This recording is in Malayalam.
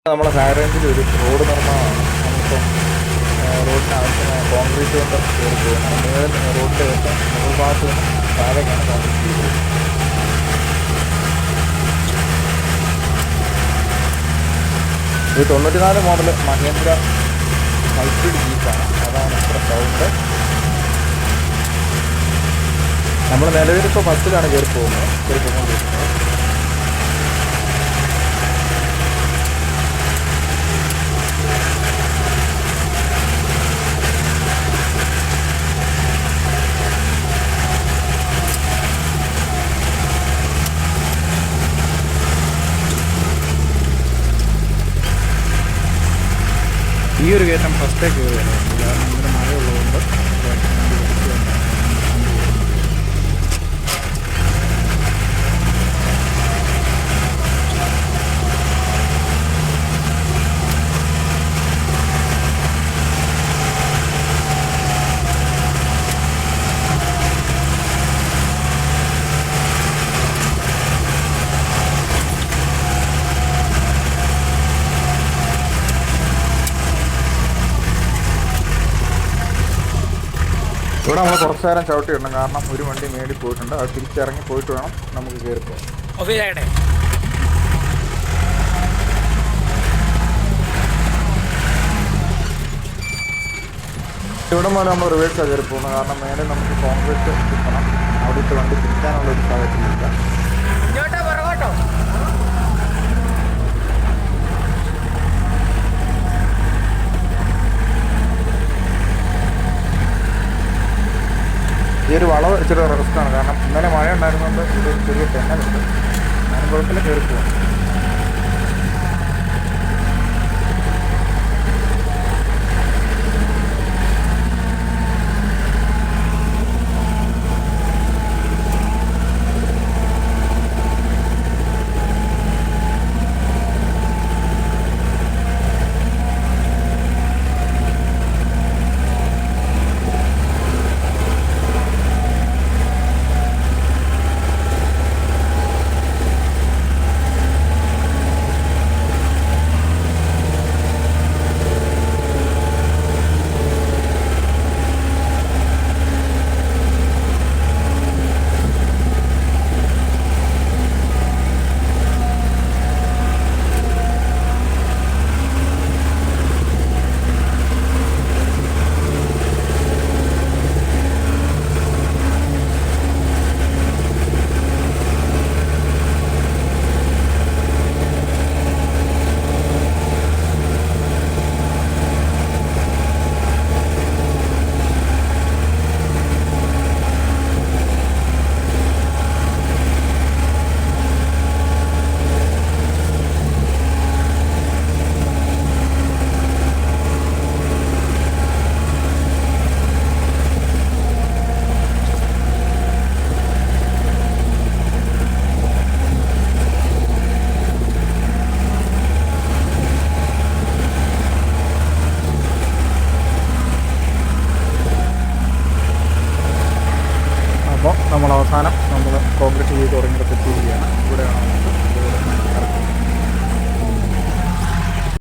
നമ്മളെ ഹൈറേഞ്ചിൽ ഒരു റോഡ് നിർമ്മാണമാണ്. നമുക്കിപ്പം റോഡിന് ആവശ്യമായ കോൺക്രീറ്റ് കൊണ്ട് കയറി പോകുന്നത്. റോഡിൻ്റെ ഏറ്റവും മുകൾ ഭാഗത്ത് നിന്ന് താഴേക്കാണ് കോൺക്രീറ്റ് ചെയ്തത്. ഇത് 94 മോഡൽ മഹേന്ദ്ര ഹൈബ്രിഡ് ജീപ്പാണ്. അതാണ് ഇത്ര സൗണ്ട്. നമ്മൾ നിലവിലിപ്പോൾ ബസ്സിലാണ് കയറി പോകൊണ്ടിരിക്കുന്നത്. ഈ ഒരു കയറ്റം ഫസ്റ്റേ കയറി വരാം, കാരണം ഇങ്ങനെ മഴയുള്ളതുകൊണ്ട് ഇവിടെ നമ്മൾ കുറച്ച് നേരം ചവിട്ടി ഇടണം, കാരണം ഒരു വണ്ടി മേടി പോയിട്ടുണ്ട്. അത് തിരിച്ചിറങ്ങി പോയിട്ട് വേണം നമുക്ക് കയറി പോകാം. ഇവിടെ മുതൽ നമ്മൾ റിവേഴ്സാണ് കയറി പോകുന്നത്, കാരണം മേലെ നമുക്ക് കോൺക്രീറ്റ് കിട്ടണം. അവിടുത്തെ വണ്ടി തിരിക്കാനുള്ള ഒരു സാഹചര്യമില്ല. ഈ ഒരു വളവ് ഇച്ചിരി റിസ്ക്കാണ്, കാരണം ഇന്നലെ മഴ ഉണ്ടായിരുന്നുകൊണ്ട് ഇവിടെ ഒരു ചെറിയ തെന്നലുണ്ട്. ഞാനും കുഴപ്പമില്ല, കയറി പോകാം. അപ്പോൾ നമ്മൾ അവസാനം കോൺക്രീറ്റ് ചെയ്ത് തുടങ്ങിയിട്ട് എത്തിയിരിക്കുകയാണ്. ഇവിടെയാണ്